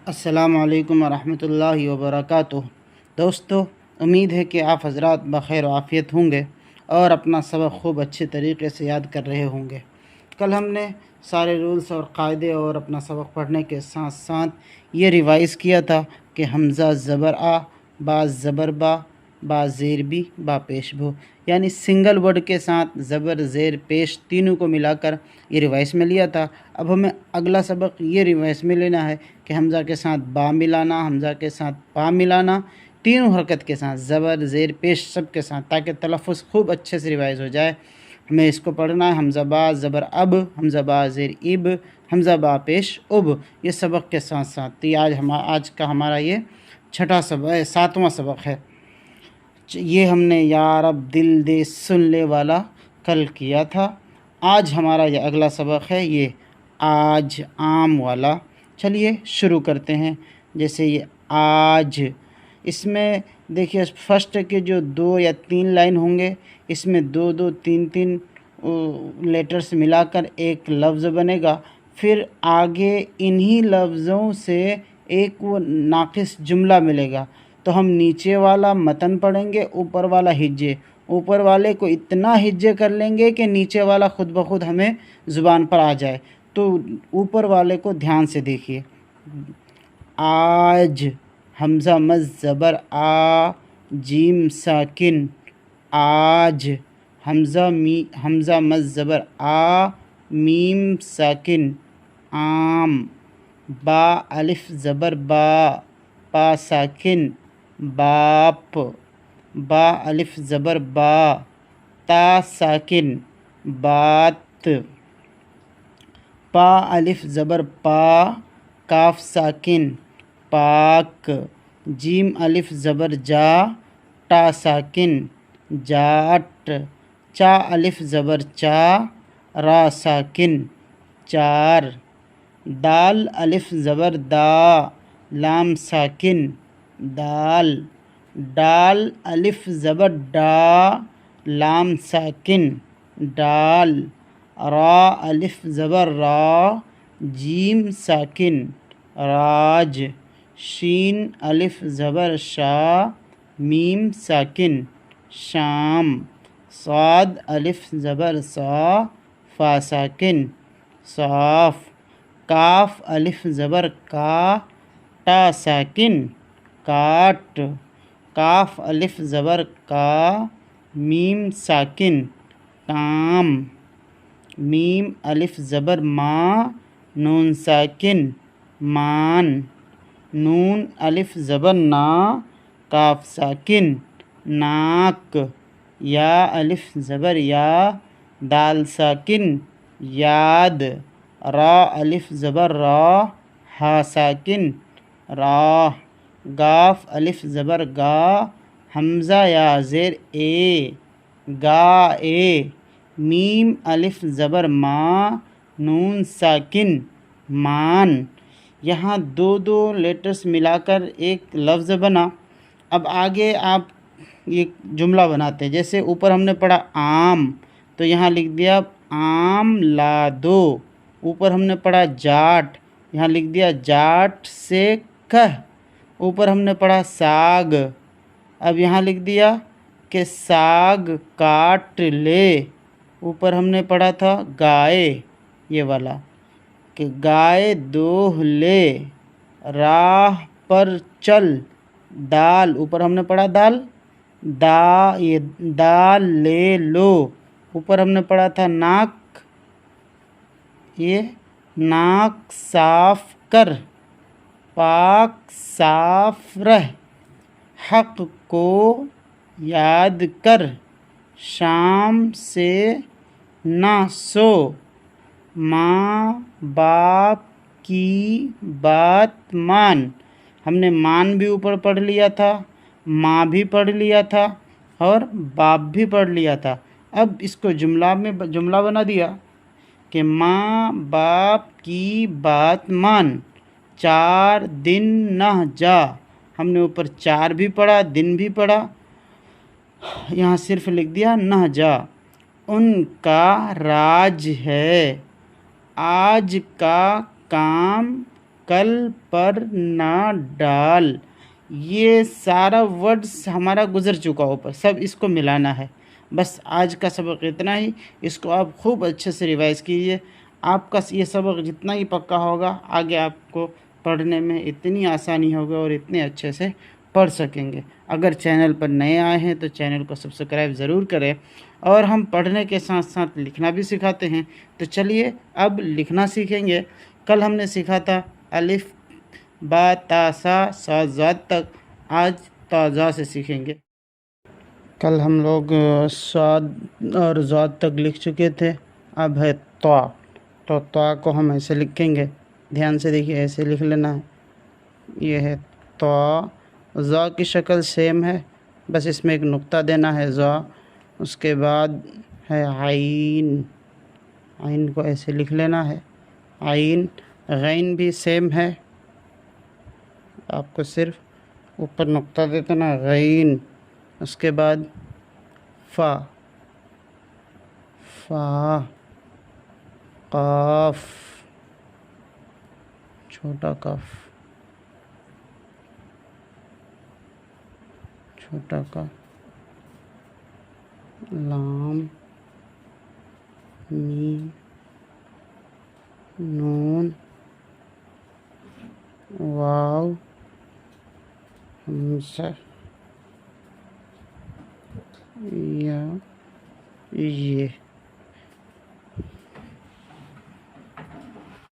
السلام علیکم ورحمۃ اللہ وبرکاتہ۔ دوستو، امید ہے کہ آپ حضرات بخیر و عافیت ہوں گے اور اپنا سبق خوب اچھے طریقے سے یاد کر رہے ہوں گے۔ کل ہم نے سارے رولز اور قاعدے اور اپنا سبق پڑھنے کے ساتھ ساتھ یہ ریوائز کیا تھا کہ حمزہ زبر آ، با زبر با زیر بی، با پیش بو، یعنی سنگل ورڈ کے ساتھ زبر زیر پیش تینوں کو ملا کر یہ ریوائز میں لیا تھا۔ اب ہمیں اگلا سبق یہ ریوائز میں لینا ہے کہ حمزہ کے ساتھ با ملانا، حمزہ کے ساتھ پا ملانا، تینوں حرکت کے ساتھ زبر زیر پیش سب کے ساتھ، تاکہ تلفظ خوب اچھے سے ریوائز ہو جائے۔ ہمیں اس کو پڑھنا ہے حمزہ با زبر اب، حمزہ با زیر اب، حمزہ با پیش اب، یہ سبق کے ساتھ ساتھ۔ تو آج کا ہمارا یہ چھٹا سبق 7واں سبق ہے۔ یہ ہم نے یا رب دل دے سن لے والا کل کیا تھا۔ آج ہمارا یہ اگلا سبق ہے، یہ آج عام والا۔ چلیے شروع کرتے ہیں۔ جیسے یہ آج، اس میں دیکھیے فرسٹ کے جو 2 یا 3 لائن ہوں گے، اس میں 2 3 لیٹرز ملا کر ایک لفظ بنے گا۔ پھر آگے انہی لفظوں سے ایک وہ ناقص جملہ ملے گا، تو ہم نیچے والا متن پڑھیں گے، اوپر والا ہجے، اوپر والے کو اتنا ہجے کر لیں گے کہ نیچے والا خود بخود ہمیں زبان پر آ جائے۔ تو اوپر والے کو دھیان سے دیکھیے۔ آج، حمزہ مد زبر آ، جیم ساکن، آج، حمزہ مد زبر آ، میم ساکن، عام، با الف زبر با، پا ساکن، باپ، با الف زبر با، تا ساکن، بات، پا الف زبر پا، کاف ساکن، پاک، جیم الف زبر جا، ٹا ساکن، جاٹ، چا الف زبر چا، را ساکن، چار، دال الف زبر دا، لام ساکن، دال، ڈال الف زبر ڈا، لام ساکن، ڈال، را الف زبر را، جیم ساکن، راج، شین الف زبر شا، میم ساکن، شام، صاد الف زبر صا، فا ساکن، صاف، کاف الف زبر کا، ٹا ساکن، کاٹ، کاف الف زبر کا، میم ساکن، کام، میم الف زبر ما، نون ساکن، مان، نون الف زبر نا، کاف ساکن، ناک، یا الف زبر یا، دال ساکن، یاد، را الف زبر را، ہا ساکن، راہ، گاف الف زبر گا، حمزہ یا زیر اے، گا اے، میم الف زبر ما، نون ساکن، مان۔ یہاں 2 لیٹرز ملا کر ایک لفظ بنا۔ اب آگے آپ یہ جملہ بناتے ہیں۔ جیسے اوپر ہم نے پڑھا عام، تو یہاں لکھ دیا عام لا دو۔ اوپر ہم نے پڑھا جاٹ، یہاں لکھ دیا جاٹ سے کہ۔ اوپر ہم نے پڑھا ساگ، اب یہاں لکھ دیا کہ ساگ کاٹ لے۔ اوپر ہم نے پڑھا تھا گائے، یہ والا کہ گائے دوہ لے، راہ پر چل، دال، اوپر ہم نے پڑھا دال، یہ دال لے لو۔ اوپر ہم نے پڑھا تھا ناک، یہ ناک صاف کر، پاک صاف رہ، حق کو یاد کر، شام سے نہ سو، ماں باپ کی بات مان۔ ہم نے مان بھی اوپر پڑھ لیا تھا، ماں بھی پڑھ لیا تھا اور باپ بھی پڑھ لیا تھا۔ اب اس کو جملہ بنا دیا کہ ماں باپ کی بات مان، 4 دن نہ جا۔ ہم نے اوپر 4 بھی پڑھا، دن بھی پڑھا، یہاں صرف لکھ دیا نہ جا۔ ان کا راج ہے، آج کا کام کل پر نہ ڈال، یہ سارا ورڈز ہمارا گزر چکا اوپر، سب اس کو ملانا ہے۔ بس آج کا سبق اتنا ہی، اس کو آپ خوب اچھے سے ریوائز کیجئے۔ آپ کا یہ سبق جتنا ہی پکا ہوگا، آگے آپ کو پڑھنے میں اتنی آسانی ہوگی اور اتنے اچھے سے پڑھ سکیں گے۔ اگر چینل پر نئے آئے ہیں تو چینل کو سبسکرائب ضرور کریں، اور ہم پڑھنے کے ساتھ ساتھ لکھنا بھی سکھاتے ہیں۔ تو چلیے اب لکھنا سیکھیں گے۔ کل ہم نے سیکھا تھا الف با تا سا سا ضاد تک، آج تا زا سے سیکھیں گے۔ کل ہم لوگ صاد اور ضاد تک لکھ چکے تھے، اب ہے طا۔ تو طا کو ہم ایسے لکھیں گے، دھیان سے دیکھیے، ایسے لکھ لینا ہے۔ یہ ہے طا۔ ضا کی شکل سیم ہے، بس اس میں ایک نقطہ دینا ہے ضا۔ اس کے بعد ہے عین، عین کو ایسے لکھ لینا ہے عین۔ غین بھی سیم ہے، آپ کو صرف اوپر نقطہ دینا غین۔ اس کے بعد فا، فا، قاف، چھوٹا کاف، چھوٹا کاف، لام، میم، نون، واو، ہمزہ، یا، یہ